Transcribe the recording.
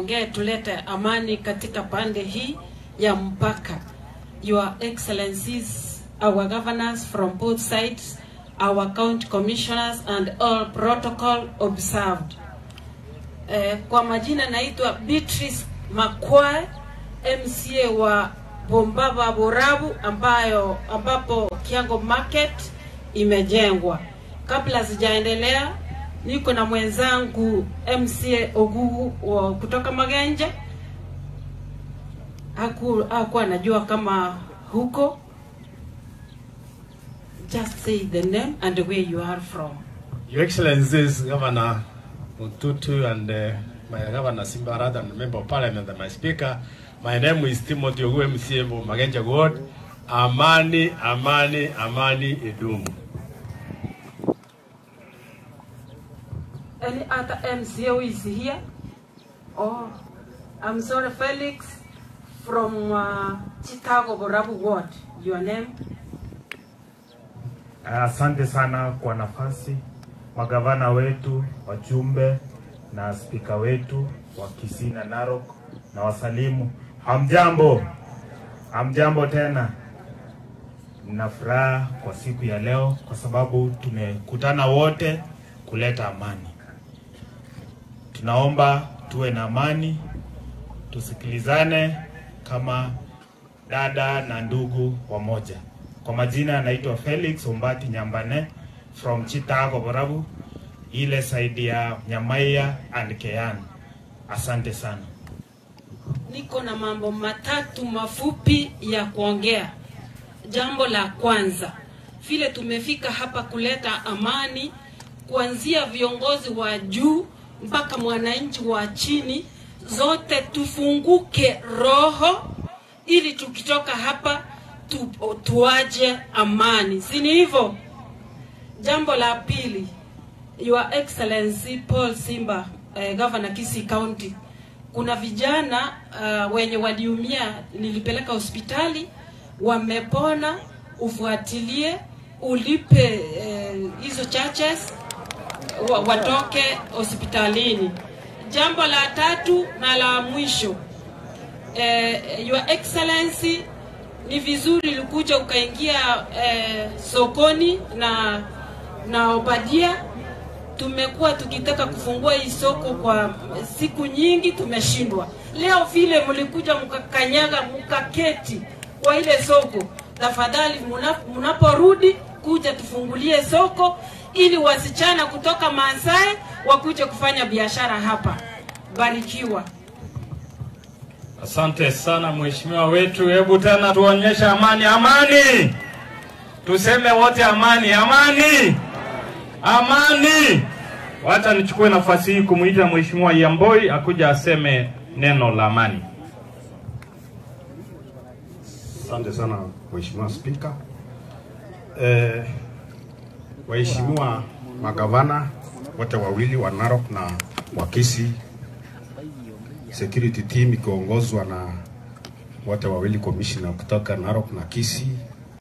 Ongea tulete amani katika pande hii ya mpaka. Your Excellencies, our governors from both sides, our county commissioners and all protocol observed. Kwa majina naitwa Beatrice Makwae, MCA wa Bombaba Borabu ambapo Kiango Market imejengwa. Kabla sijaendelea, niko na mwenzangu MCA Ogugu kutoka Magenje. Hakuwa anajua kama huko. Just say the name and where you are from. Your Excellencies, Governor Mututu and my Governor Simbarad and Member of Parliament and my Speaker, my name is Timothy Ogu, MCA for Magenje Ward. Amani, amani, amani, idumu. Any other MCA who is here? Oh, I'm sorry, Felix from Chicago Borabu Ward. Your name? Asante sana kwa nafasi, magavana wetu, wajumbe na spika wetu wa Kisii na Narok na wasalimu. Hamjambo tena. Nina furaha kwa siku ya leo kwa sababu tumekutana wote kuleta amani. Tunaomba tuwe na amani, tusikilizane kama dada na ndugu wamoja. Kwa majina naitwa Felix Ombati Nyambane from Chicago Borabu, ile side ya Nyamaiya and Keyan. Asante sana. Niko na mambo matatu mafupi ya kuongea. Jambo la kwanza, vile tumefika hapa kuleta amani, kuanzia viongozi wa juu mpaka mwananchi wa chini, zote tufunguke roho ili tukitoka hapa tuaje amani. Si ni hivyo? Jambo la pili, Your Excellency Paul Simba, Governor Kisii County, kuna vijana wenye waliumia, nilipeleka hospitali, wamepona, ufuatilie, ulipe hizo charges, watoke hospitalini. Jambo la tatu na la mwisho, Your Excellency, ni vizuri ulikuja ukaingia sokoni na Obadia. Tumekuwa tukitaka kufungua hii soko kwa siku nyingi, tumeshindwa. Leo vile mlikuja mkakanyaga mkaketi kwa ile soko, tafadhali mnaporudi kuja tufungulie soko ili wasichana kutoka Maasai wakuje kufanya biashara hapa. Barikiwa. Asante sana mheshimiwa wetu. Hebu tena tuonyeshe amani, amani. Tuseme wote amani, amani. Amani. Wacha nichukue nafasi hii kumuita mheshimiwa Yamboi akuja aseme neno la amani. Asante sana mheshimiwa Speaker. Waheshimiwa magavana wote wawili wa Narok na wa Kisii, security team ikiongozwa na wote wawili commissioner kutoka Narok na Kisii,